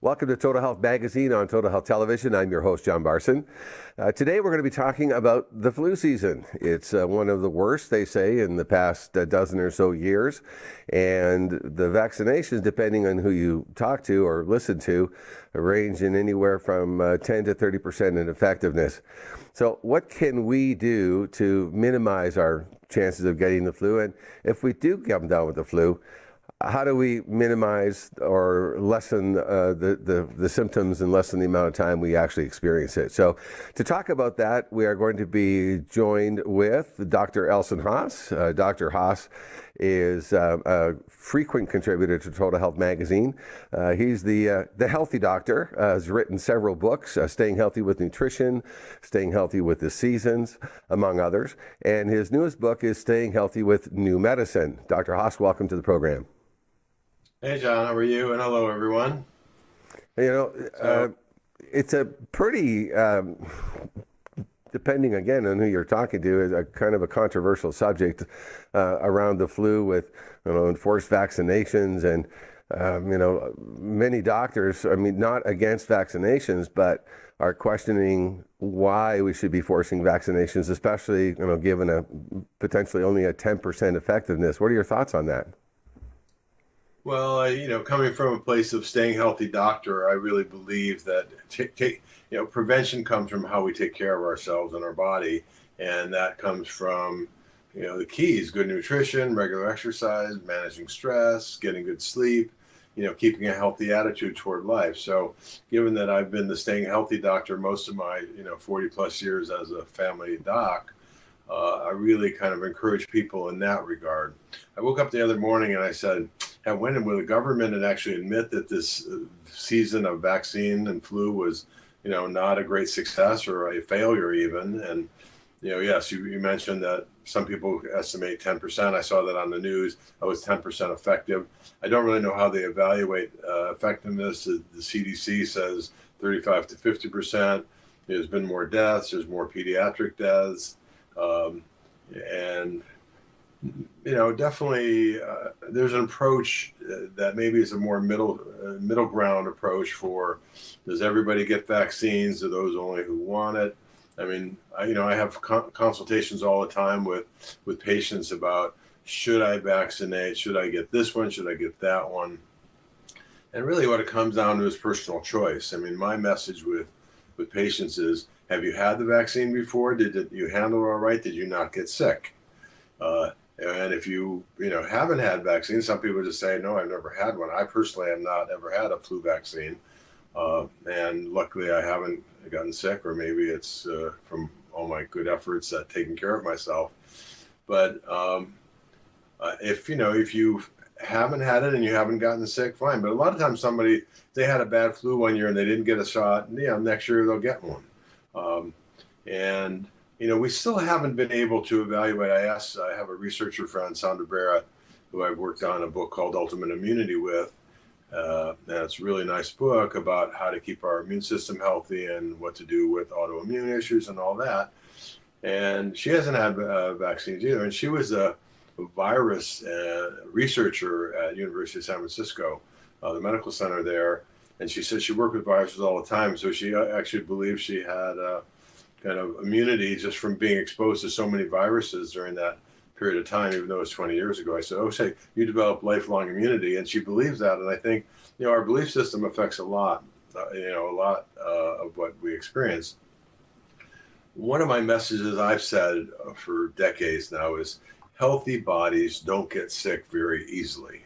Welcome to Total Health Magazine on Total Health Television. I'm your host, John Barson. Today we're going to be talking about the flu season. It's one of the worst, they say, in the past dozen or so years. And the vaccinations, depending on who you talk to or listen to, range in anywhere from 10 to 30% in effectiveness. So what can we do to minimize our chances of getting the flu? And if we do come down with the flu, how do we minimize or lessen the symptoms and lessen the amount of time we actually experience it? So to talk about that, we are going to be joined with Dr. Elson Haas. Dr. Haas is a frequent contributor to Total Health Magazine. He's the healthy doctor, has written several books, Staying Healthy with Nutrition, Staying Healthy with the Seasons, among others. And his newest book is Staying Healthy with New Medicine. Dr. Haas, welcome to the program. Hey, John, how are you? And hello, everyone. It's a pretty, depending again on who you're talking to, is a kind of a controversial subject around the flu with, enforced vaccinations and, many doctors, not against vaccinations, but are questioning why we should be forcing vaccinations, especially, given a potentially only a 10% effectiveness. What are your thoughts on that? Well, coming from a place of staying healthy doctor, I really believe that prevention comes from how we take care of ourselves and our body, and that comes from the keys: good nutrition, regular exercise, managing stress, getting good sleep, keeping a healthy attitude toward life. So, given that I've been the staying healthy doctor most of my 40 plus years as a family doc, I really kind of encourage people in that regard. I woke up the other morning and I said, when will the government actually admit that this season of vaccine and flu was, not a great success or a failure even? And, yes, you mentioned that some people estimate 10%. I saw that on the news. That was 10% effective. I don't really know how they evaluate effectiveness. The CDC says 35 to 50%. There's been more deaths. There's more pediatric deaths. And definitely there's an approach that maybe is a more middle ground approach for, does everybody get vaccines, or those only who want it? I have consultations all the time with patients about, should I vaccinate? Should I get this one? Should I get that one? And really what it comes down to is personal choice. My message with patients is, have you had the vaccine before? Did you handle it all right? Did you not get sick? And if you haven't had vaccines, some people just say, no, I've never had one. I personally have not ever had a flu vaccine. And luckily I haven't gotten sick, or maybe it's from all my good efforts at taking care of myself. But if you haven't had it and you haven't gotten sick, fine. But a lot of times they had a bad flu one year and they didn't get a shot, next year they'll get one. We still haven't been able to evaluate. I have a researcher friend, Sandra Barrett, who I've worked on a book called Ultimate Immunity with. And it's a really nice book about how to keep our immune system healthy and what to do with autoimmune issues and all that. And she hasn't had vaccines either. And she was a virus researcher at University of San Francisco, the medical center there. And she said she worked with viruses all the time. So she actually believes she had kind of immunity just from being exposed to so many viruses during that period of time, even though it's 20 years ago. I said, say you develop lifelong immunity, and she believes that. And I think, our belief system affects a lot of what we experience. One of my messages I've said for decades now is, healthy bodies don't get sick very easily.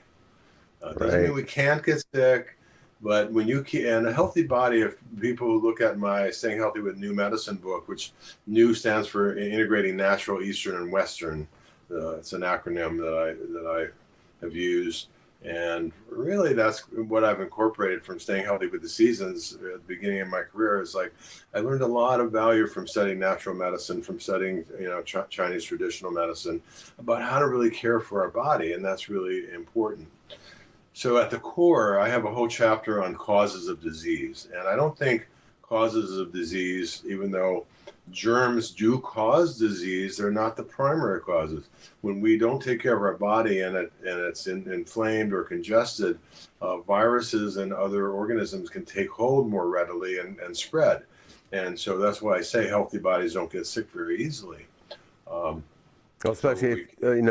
Doesn't mean we can't get sick. But when and a healthy body, if people who look at my Staying Healthy with New Medicine book, which New stands for Integrating Natural, Eastern, and Western. It's an acronym that I have used. And really that's what I've incorporated from Staying Healthy with the Seasons at the beginning of my career. Is like, I learned a lot of value from studying natural medicine, from studying, Chinese traditional medicine, about how to really care for our body. And that's really important. So at the core, I have a whole chapter on causes of disease. And I don't think causes of disease, even though germs do cause disease, they're not the primary causes. When we don't take care of our body and it's inflamed or congested, viruses and other organisms can take hold more readily and spread. And so that's why I say healthy bodies don't get sick very easily. Well, especially, in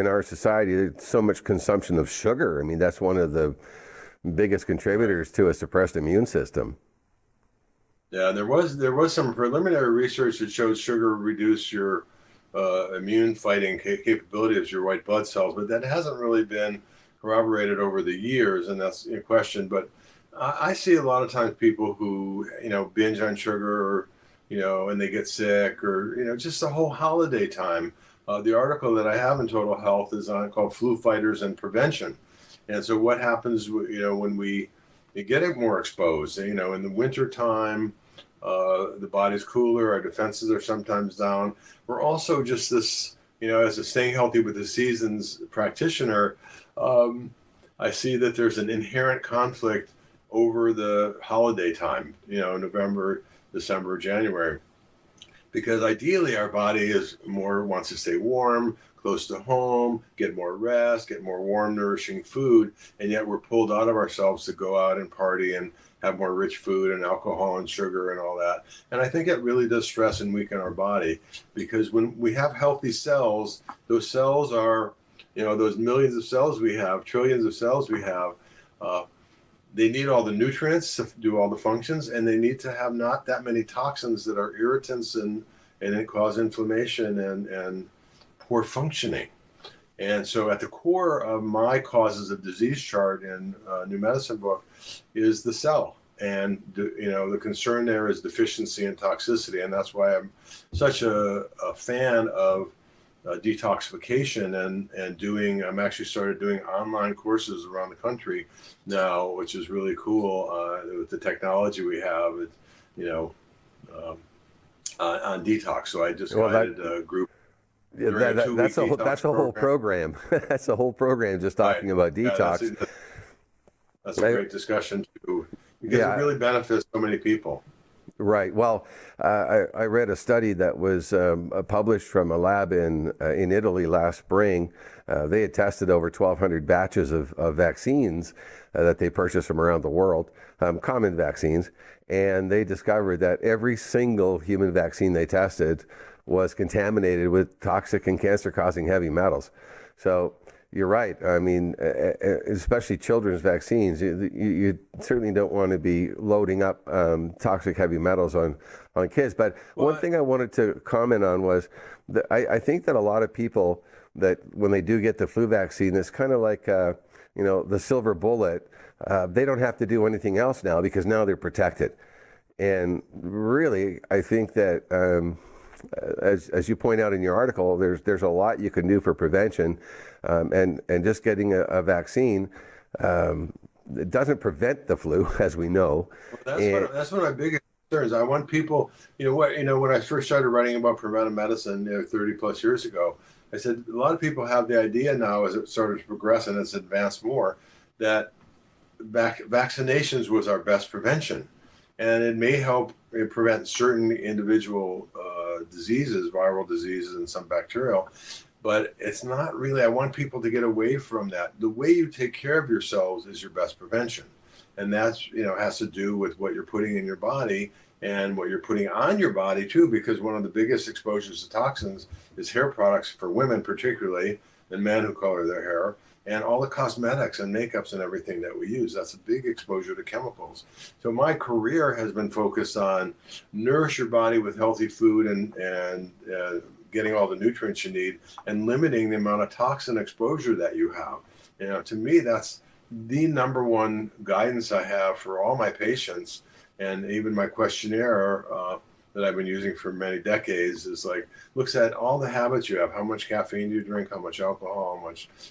our society, there's so much consumption of sugar. I mean, that's one of the biggest contributors to a suppressed immune system. Yeah, there was some preliminary research that showed sugar reduced your immune fighting capability of your white blood cells, but that hasn't really been corroborated over the years, and that's a question. But I see a lot of times people who binge on sugar, or and they get sick, or just the whole holiday time. The article that I have in Total Health is called "Flu Fighters and Prevention," and so what happens, when we get it more exposed, in the winter time. The body's cooler, our defenses are sometimes down. We're also just this, as a staying healthy with the seasons practitioner, I see that there's an inherent conflict over the holiday time, November, December, January. Because ideally our body wants to stay warm, close to home, get more rest, get more warm, nourishing food, and yet we're pulled out of ourselves to go out and party and have more rich food and alcohol and sugar and all that. And I think it really does stress and weaken our body, because when we have healthy cells, those cells are, those millions of cells we have, trillions of cells we have, they need all the nutrients to do all the functions, and they need to have not that many toxins that are irritants and it cause inflammation and poor functioning. And so at the core of my causes of disease chart in New Medicine book is the cell. And, the concern there is deficiency and toxicity. And that's why I'm such a fan of detoxification and I'm actually started doing online courses around the country now, which is really cool with the technology we have, on detox. So I just guided a group. Yeah, that's a whole program. That's a whole program just talking about detox. Yeah, that's a great discussion too, because it really benefits so many people. Right. Well, I read a study that was published from a lab in Italy last spring. They had tested over 1,200 batches of vaccines that they purchased from around the world, common vaccines, and they discovered that every single human vaccine they tested was contaminated with toxic and cancer-causing heavy metals. So you're right. I mean, especially children's vaccines, you certainly don't want to be loading up toxic heavy metals on kids. But one thing I wanted to comment on was that I think that a lot of people, that when they do get the flu vaccine, it's kind of like, the silver bullet. They don't have to do anything else now because now they're protected. And really, I think that as you point out in your article, there's a lot you can do for prevention, and just getting a vaccine, it doesn't prevent the flu, as we know. Well, that's one of my biggest concerns. I want people, when I first started writing about preventive medicine 30 plus years ago, I said a lot of people have the idea now, as it started to progress and it's advanced more, that vaccinations was our best prevention, and it may help prevent certain individual diseases, viral diseases, and some bacterial, but it's not really. I want people to get away from that. The way you take care of yourselves is your best prevention, and that's has to do with what you're putting in your body and what you're putting on your body too, because one of the biggest exposures to toxins is hair products for women particularly, and men who color their hair, and all the cosmetics and makeups and everything that we use. That's a big exposure to chemicals. So my career has been focused on nourish your body with healthy food and getting all the nutrients you need, and limiting the amount of toxin exposure that you have. To me, that's the number one guidance I have for all my patients. And even my questionnaire that I've been using for many decades is looks at all the habits you have. How much caffeine do you drink? How much alcohol?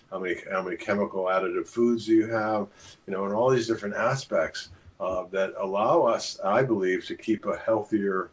How many chemical additive foods do you have? And all these different aspects that allow us, I believe, to keep a healthier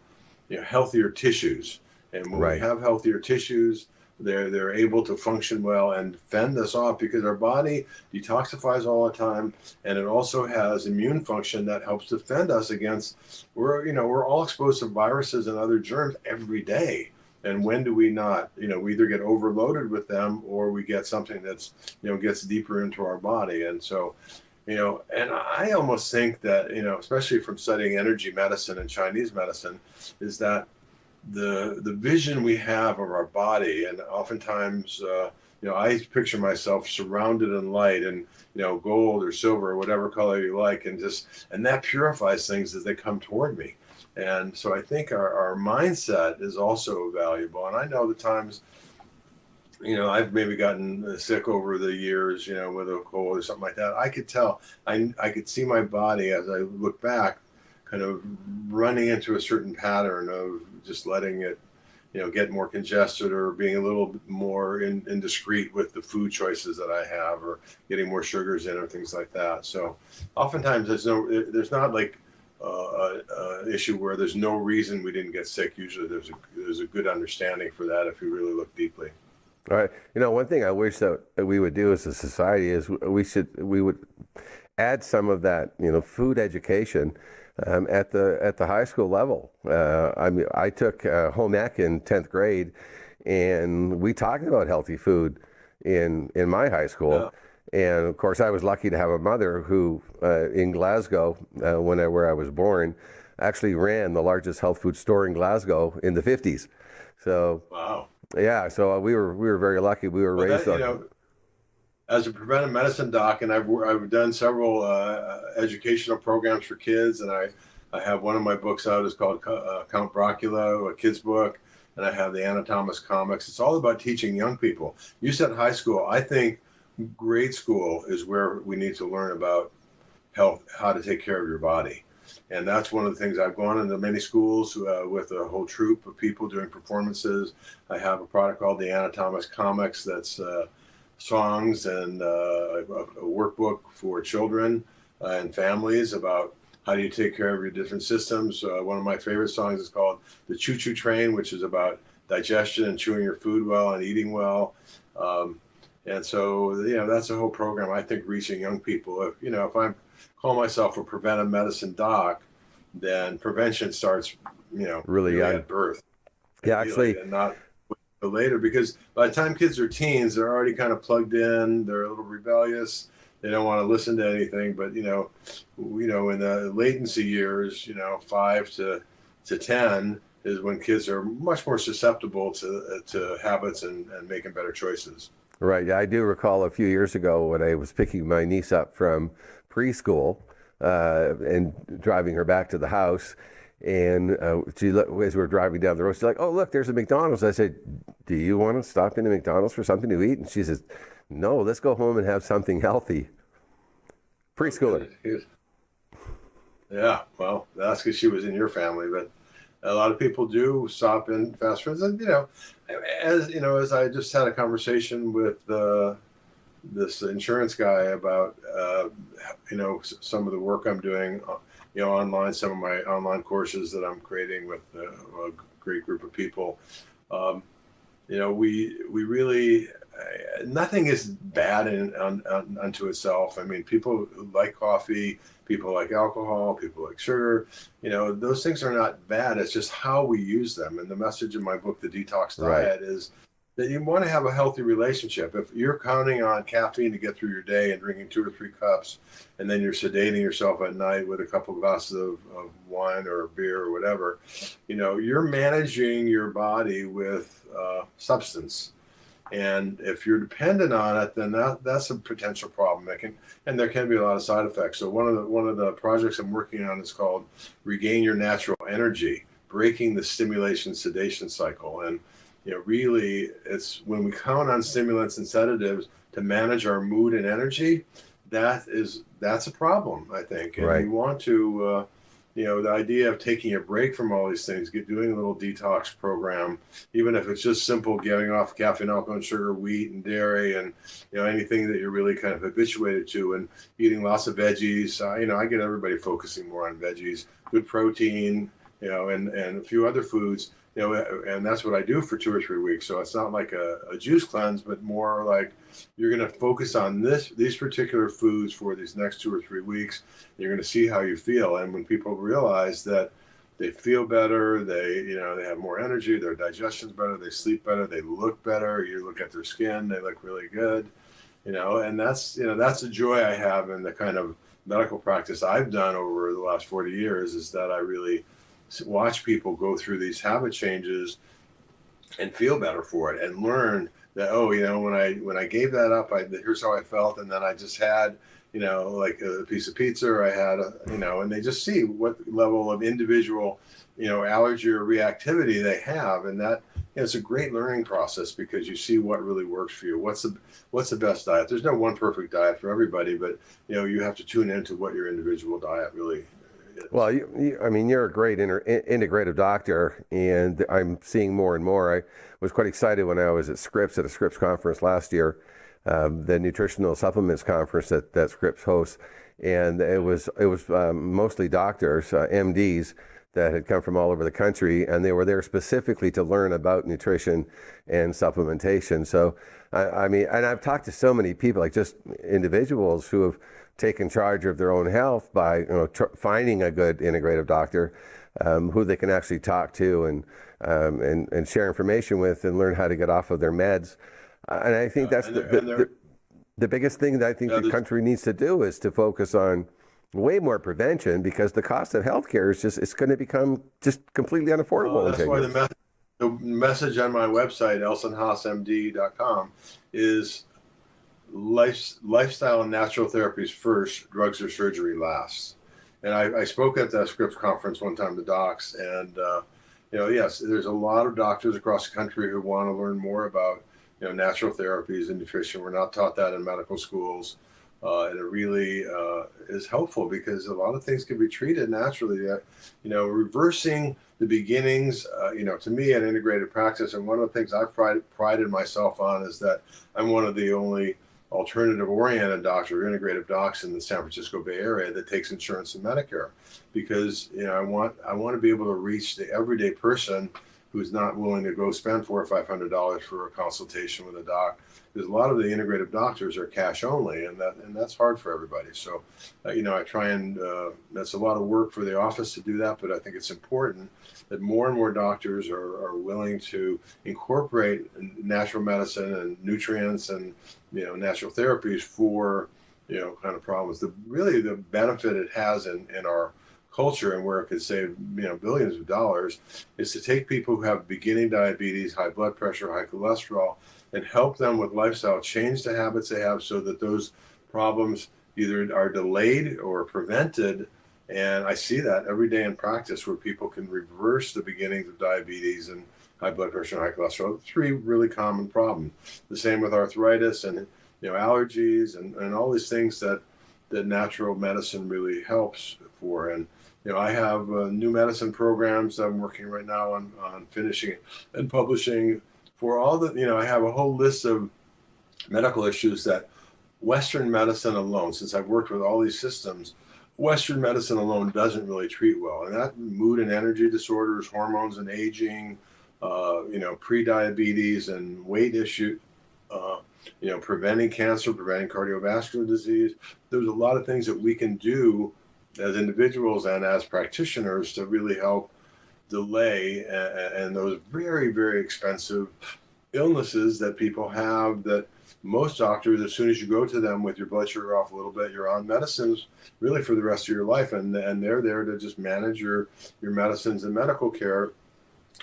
tissues. And when we have healthier tissues, they're able to function well and fend us off, because our body detoxifies all the time, and it also has immune function that helps defend us against. We're all exposed to viruses and other germs every day. And when do we not? We either get overloaded with them, or we get something that's gets deeper into our body. And so, and I almost think that, especially from studying energy medicine and Chinese medicine, is that the vision we have of our body, and oftentimes I picture myself surrounded in light, and gold or silver or whatever color you like, and that purifies things as they come toward me. And so I think our mindset is also valuable. And I know the times I've maybe gotten sick over the years, with a cold or something like that. I could tell, I could see my body as I look back kind of running into a certain pattern of just letting it, get more congested, or being a little bit more indiscreet with the food choices that I have, or getting more sugars in, or things like that. So oftentimes there's not like issue where there's no reason we didn't get sick. Usually there's a good understanding for that if you really look deeply. All right. One thing I wish that we would do as a society is we would add some of that, food education at the high school level. I took home ec in 10th grade, and we talked about healthy food in my high school. Yeah. And of course, I was lucky to have a mother who, in Glasgow, where I was born, actually ran the largest health food store in Glasgow in the 50s. So, wow. Yeah, so we were very lucky. We were raised on. As a preventive medicine doc, and I've done several educational programs for kids, and I have one of my books out is called Count Brocula, a kid's book, and I have the Anatomist comics. It's all about teaching young people. You said high school. I think grade school is where we need to learn about health, how to take care of your body. And that's one of the things. I've gone into many schools with a whole troupe of people doing performances. I have a product called the Anatomist comics that's songs and a workbook for children and families about how do you take care of your different systems. One of my favorite songs is called The Choo Choo Train, which is about digestion and chewing your food well and eating well. And so, that's a whole program, I think, reaching young people. If I call myself a preventive medicine doc, then prevention starts, really at birth. Yeah, actually. And not later, because by the time kids are teens, they're already kind of plugged in. They're a little rebellious. They don't want to listen to anything. But in the latency years, 5 to 10 is when kids are much more susceptible to habits and making better choices. Right. Yeah, I do recall a few years ago when I was picking my niece up from preschool and driving her back to the house. And as we were driving down the road, she's like, "Oh, look, there's a McDonald's." I said, "Do you want to stop into McDonald's for something to eat?" And she says, "No, let's go home and have something healthy." Preschooler. Yeah, well, that's because she was in your family, but a lot of people do stop in fast foods. And, as I just had a conversation with this insurance guy about, some of the work I'm doing, online, some of my online courses that I'm creating with a great group of people. We really, nothing is bad unto itself. I mean, people like coffee, people like alcohol, people like sugar. Those things are not bad. It's just how we use them. And the message in my book, The Detox Diet, is that you want to have a healthy relationship. If you're counting on caffeine to get through your day and drinking 2 or 3 cups, and then you're sedating yourself at night with a couple of glasses of wine or beer or whatever, you're managing your body with substance. And if you're dependent on it, then that's a potential problem. And there can be a lot of side effects. So one of the projects I'm working on is called Regain Your Natural Energy, breaking the stimulation sedation cycle. And really, it's when we count on stimulants and sedatives to manage our mood and energy, that's a problem, I think. And we want to, the idea of taking a break from all these things, doing a little detox program, even if it's just simple getting off caffeine, alcohol, and sugar, wheat, and dairy, and anything that you're really kind of habituated to, and eating lots of veggies. I get everybody focusing more on veggies, good protein, and a few other foods. and that's what I do for 2 or 3 weeks. So it's not like a juice cleanse, but more like you're going to focus on these particular foods for these next 2 or 3 weeks. You're going to see how you feel. And when people realize that they feel better, they have more energy, their digestion's better, they sleep better, they look better. You look at their skin, they look really good, and that's the joy I have in the kind of medical practice I've done over the last 40 years, is that I really watch people go through these habit changes and feel better for it, and learn that, when I gave that up, here's how I felt, and then I just had like a piece of pizza, or I had and they just see what level of individual allergy or reactivity they have, and that it's a great learning process, because you see what really works for you. What's the best diet? There's no one perfect diet for everybody, but you have to tune into what your individual diet really is. Well, you're a great integrative doctor, and I'm seeing more and more. I was quite excited when I was at a Scripps conference last year, the nutritional supplements conference that Scripps hosts, and it was mostly doctors, MDs, that had come from all over the country, and they were there specifically to learn about nutrition and supplementation. So, and I've talked to so many people, like just individuals who have taken charge of their own health by finding a good integrative doctor who they can actually talk to and share information with and learn how to get off of their meds. And I think that's the biggest thing that I think the country needs to do, is to focus on way more prevention, because the cost of healthcare it's going to become just completely unaffordable. That's why the message on my website, elsonhaasmd.com, is lifestyle and natural therapies first, drugs or surgery last. And I spoke at the Scripps conference one time to docs, and yes, there's a lot of doctors across the country who want to learn more about natural therapies and nutrition. We're not taught that in medical schools. And it really is helpful, because a lot of things can be treated naturally. Reversing the beginnings, to me, an integrated practice. And one of the things I've prided myself on is that I'm one of the only alternative-oriented doctors, or integrative docs, in the San Francisco Bay Area that takes insurance and Medicare, because I want to be able to reach the everyday person who's not willing to go spend $400 or $500 for a consultation with a doc. Because a lot of the integrative doctors are cash only, and that's hard for everybody. So, I try and that's a lot of work for the office to do that, but I think it's important that more and more doctors are willing to incorporate natural medicine and nutrients and natural therapies for kind of problems. The benefit it has in our culture, and where it could save billions of dollars, is to take people who have beginning diabetes, high blood pressure, high cholesterol, and help them with lifestyle, change the habits they have, so that those problems either are delayed or prevented. And I see that every day in practice, where people can reverse the beginnings of diabetes and high blood pressure and high cholesterol, 3 really common problems. The same with arthritis and allergies and all these things that natural medicine really helps for. And I have new medicine programs that I'm working right now on finishing and publishing for all the, I have a whole list of medical issues that Western medicine alone, since I've worked with all these systems, Western medicine alone doesn't really treat well. And that mood and energy disorders, hormones and aging, pre-diabetes and weight issue, preventing cancer, preventing cardiovascular disease. There's a lot of things that we can do as individuals and as practitioners to really help delay and those very, very expensive illnesses that people have, that most doctors, as soon as you go to them with your blood sugar off a little bit, you're on medicines really for the rest of your life, and they're there to just manage your medicines and medical care.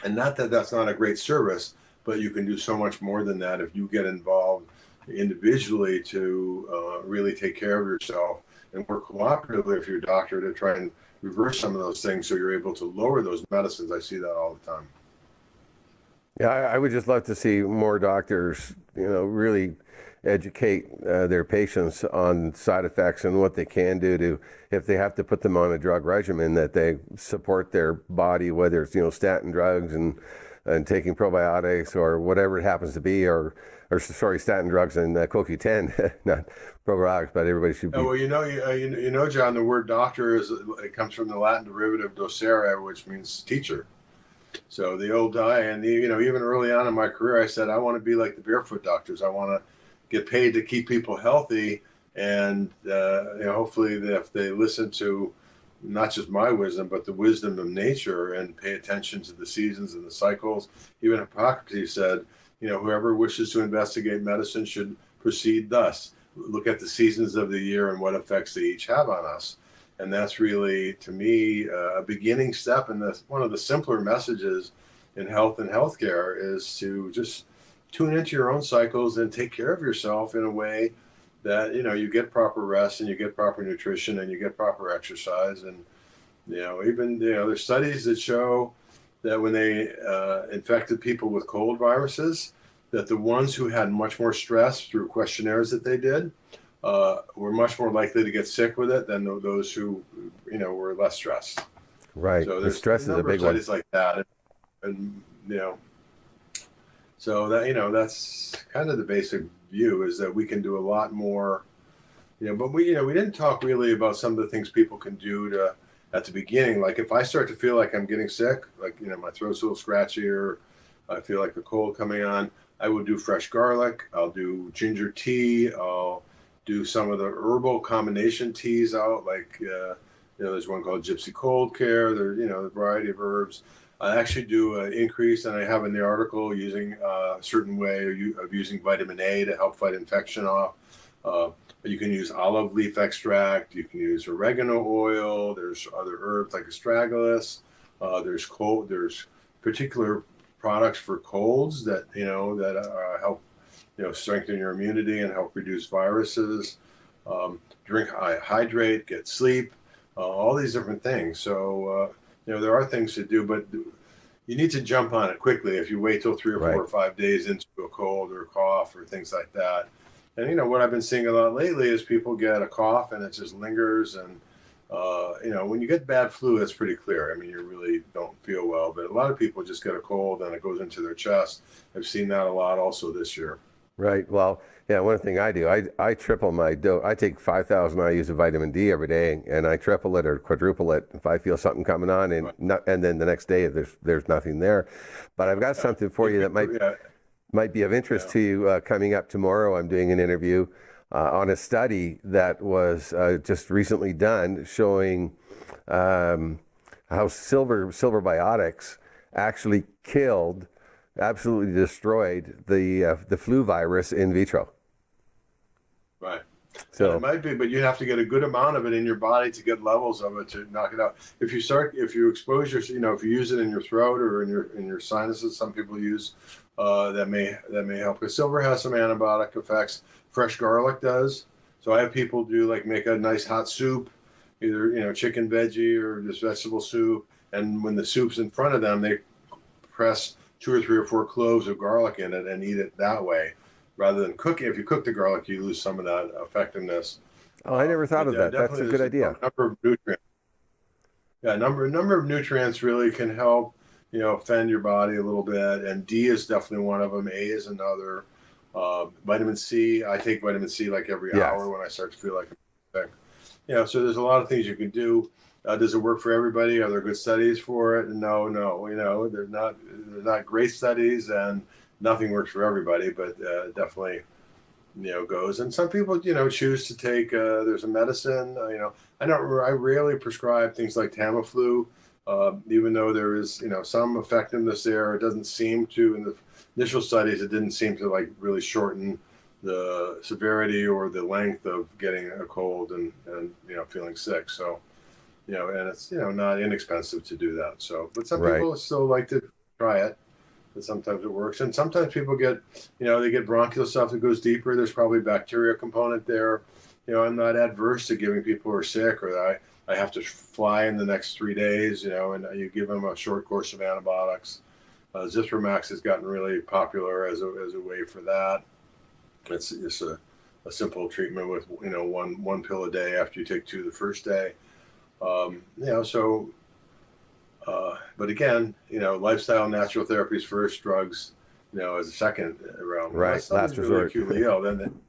And not that that's not a great service, but you can do so much more than that if you get involved individually to really take care of yourself and work cooperatively with your doctor to try and reverse some of those things, so you're able to lower those medicines. I see that all the time. Yeah, I would just love to see more doctors, really educate their patients on side effects and what they can do to, if they have to put them on a drug regimen, that they support their body, whether it's, statin drugs and taking probiotics or whatever it happens to be, or statin drugs and CoQ10, not probiotics, but everybody should be. Oh, well, John, the word doctor it comes from the Latin derivative docere, which means teacher. So the old guy, and even early on in my career, I said I want to be like the barefoot doctors. I want to get paid to keep people healthy, and hopefully if they listen to not just my wisdom, but the wisdom of nature and pay attention to the seasons and the cycles. Even Hippocrates said, whoever wishes to investigate medicine should proceed thus. Look at the seasons of the year and what effects they each have on us. And that's really, to me, a beginning step. And one of the simpler messages in health and healthcare is to just tune into your own cycles and take care of yourself in a way that you get proper rest and you get proper nutrition and you get proper exercise. And even there's studies that show that when they infected people with cold viruses, that the ones who had much more stress through questionnaires that they did were much more likely to get sick with it than those who were less stressed. Right. So the stress is a big one. Studies like that, and so that that's kind of the basic view, is that we can do a lot more, but we didn't talk really about some of the things people can do to at the beginning. Like if I start to feel like I'm getting sick, like my throat's a little scratchy or I feel like a cold coming on, I will do fresh garlic, I'll do ginger tea, I'll do some of the herbal combination teas out, like there's one called Gypsy Cold Care. There's a variety of herbs. I actually do an increase, and I have in the article, using a certain way of using vitamin A to help fight infection off. You can use olive leaf extract. You can use oregano oil. There's other herbs like astragalus. There's particular products for colds that help strengthen your immunity and help reduce viruses. Hydrate, get sleep. All these different things. So there are things to do, but you need to jump on it quickly. If you wait till 3 or 4 or 5 days into a cold or a cough or things like that. And what I've been seeing a lot lately is people get a cough and it just lingers. And when you get bad flu, it's pretty clear. I mean, you really don't feel well. But a lot of people just get a cold and it goes into their chest. I've seen that a lot also this year. Right. Well, yeah, one thing I do, I triple my dose. I take 5,000 IUs of vitamin D every day, and I triple it or quadruple it if I feel something coming on, and and then the next day there's nothing there. But I've got something for you that might be of interest to you coming up tomorrow. I'm doing an interview on a study that was just recently done showing how silver biotics actually absolutely destroyed the flu virus in vitro. Right. So and it might be, but you have to get a good amount of it in your body to get levels of it to knock it out. If you expose if you use it in your throat or in your sinuses, some people use that may help. Because silver has some antibiotic effects. Fresh garlic does. So I have people make a nice hot soup, either chicken, veggie, or just vegetable soup, and when the soup's in front of them, they press 2 or 3 or 4 cloves of garlic in it and eat it that way, rather than cooking. If you cook the garlic, you lose some of that effectiveness. Oh, I never thought of that. That's a good idea. A number of nutrients. Yeah, a number of nutrients really can help, offend your body a little bit. And D is definitely one of them. A is another. Vitamin C. I take vitamin C like every hour when I start to feel like I'm sick. So there's a lot of things you can do. Does it work for everybody? Are there good studies for it? No. They're not great studies, and nothing works for everybody. But definitely, goes. And some people, choose to take. There's a medicine. I rarely prescribe things like Tamiflu, even though there is, some effectiveness there. It doesn't seem to, in the initial studies, it didn't seem to really shorten the severity or the length of getting a cold and feeling sick. So. And it's, not inexpensive to do that. So, but some people still like to try it, but sometimes it works. And sometimes people get, they get bronchial stuff that goes deeper. There's probably bacteria component there. I'm not adverse to giving people who are sick or I have to fly in the next 3 days, and you give them a short course of antibiotics. Zithromax has gotten really popular as a way for that. It's just a simple treatment with, one pill a day after you take 2 the first day. But again, lifestyle, natural therapies first, drugs, as a second round. Right, last resort. Really acutely ill, then,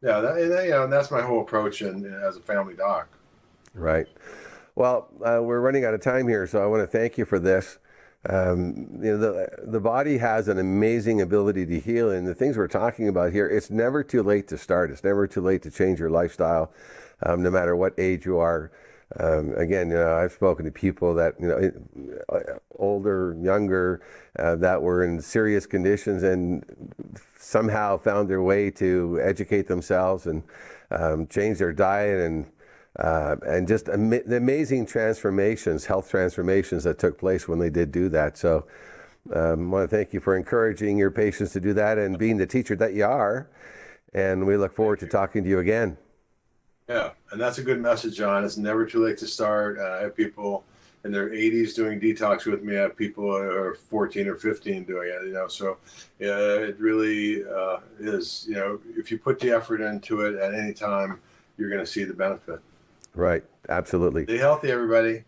and that's my whole approach as a family doc. Right. Well, we're running out of time here, so I want to thank you for this. The body has an amazing ability to heal, and the things we're talking about here, it's never too late to start. It's never too late to change your lifestyle, no matter what age you are. Again, I've spoken to people that, older, younger, that were in serious conditions and somehow found their way to educate themselves and change their diet and just the amazing transformations, health transformations that took place when they did do that. So I want to thank you for encouraging your patients to do that and being the teacher that you are. And we look forward to talking to you again. Yeah, and that's a good message, John. It's never too late to start. I have people in their 80s doing detox with me. I have people who are 14 or 15 doing it, so it really is, if you put the effort into it at any time, you're going to see the benefit. Right, absolutely. Stay healthy, everybody.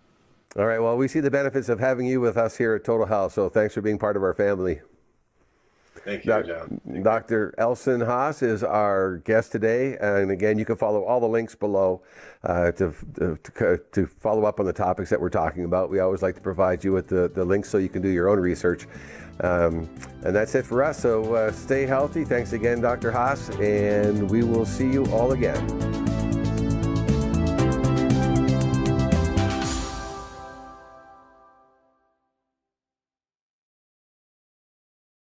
All right, well, we see the benefits of having you with us here at Total Health, so thanks for being part of our family. Thank you, John. Dr. Elson Haas is our guest today, and again, you can follow all the links below to follow up on the topics that we're talking about. We always like to provide you with the links so you can do your own research. And that's it for us, so stay healthy. Thanks again, Dr. Haas, and we will see you all again.